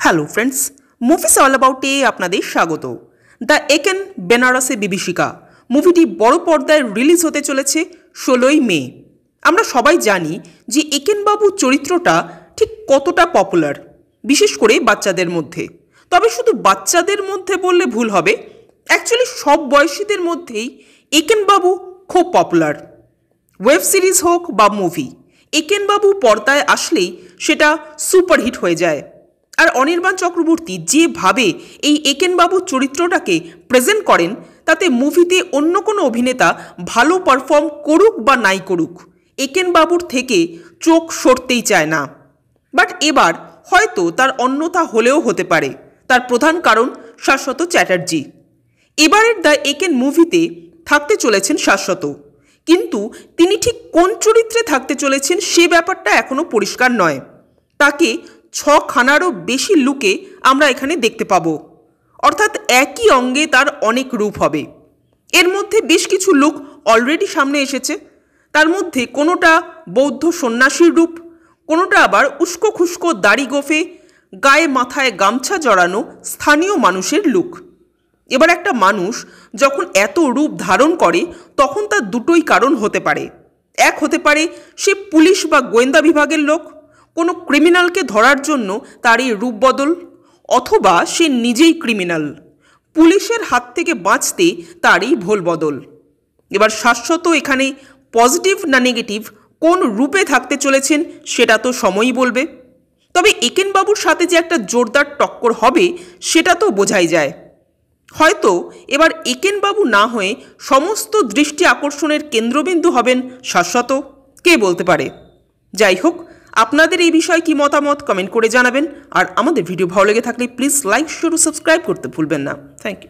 Hello friends, movies all about a আপনাদের স্বাগত। The Eken বেনারসে বিভীষিকা মুভিটি বড় পর্দায় রিলিজ হতে চলেছে 16ই মে। আমরা সবাই জানি যে একেনবাবু চরিত্রটা ঠিক কতটা পপুলার, বিশেষ করে বাচ্চাদের মধ্যে। তবে শুধু বাচ্চাদের মধ্যে বললে ভুল হবে, অ্যাকচুয়ালি সব বয়সীদের মধ্যেই একেনবাবু খুব পপুলার। ওয়েব সিরিজ হোক বা মুভি, একেনবাবু পর্দায় আসলেই সেটা সুপারহিট হয়ে যায়। আর অনির্বাণ চক্রবর্তী যেভাবে এই একেনবাবুর চরিত্রটাকে প্রেজেন্ট করেন, তাতে মুভিতে অন্য কোনো অভিনেতা ভালো পারফর্ম করুক বা নাই করুক, একেনবাবুর থেকে চোখ সরতেই চায় না। বাট এবার হয়তো তার অন্যথা হলেও হতে পারে। তার প্রধান কারণ শাশ্বত চ্যাটার্জি। এবারের দ্য একেন মুভিতে থাকতে চলেছেন শাশ্বত, কিন্তু তিনি ঠিক কোন চরিত্রে থাকতে চলেছেন সে ব্যাপারটা এখনও পরিষ্কার নয়। তাকে 6 খানারও বেশি লুকে আমরা এখানে দেখতে পাবো, অর্থাৎ একই অঙ্গে তার অনেক রূপ হবে। এর মধ্যে বেশ কিছু লুক অলরেডি সামনে এসেছে। তার মধ্যে কোনোটা বৌদ্ধ সন্ন্যাসীর রূপ, কোনোটা আবার উস্কো খুস্কো দাড়ি গোফে, গায়ে মাথায় গামছা জড়ানো স্থানীয় মানুষের লুক। এবার একটা মানুষ যখন এত রূপ ধারণ করে, তখন তার দুটোই কারণ হতে পারে। এক হতে পারে সে পুলিশ বা গোয়েন্দা বিভাগের লোক, কোনো ক্রিমিনালকে ধরার জন্য তার এই রূপ বদল, অথবা সে নিজেই ক্রিমিনাল, পুলিশের হাত থেকে বাঁচতে তার এই ভোল বদল। এবার শাশ্বত এখানে পজিটিভ না নেগেটিভ কোন রূপে থাকতে চলেছেন সেটা তো সময়ই বলবে। তবে একেনবাবুর সাথে যে একটা জোরদার টক্কর হবে সেটা তো বোঝাই যায়। হয়তো এবার একেনবাবু না হয়ে সমস্ত দৃষ্টি আকর্ষণের কেন্দ্রবিন্দু হবেন শাশ্বত, কে বলতে পারে। যাই হোক, আপনাদের এই বিষয়ে কি মতামত কমেন্ট করে জানাবেন। আর আমাদের ভিডিও ভালো লেগে থাকলে প্লিজ লাইক, শেয়ার ও সাবস্ক্রাইব করতে ভুলবেন না। Thank you.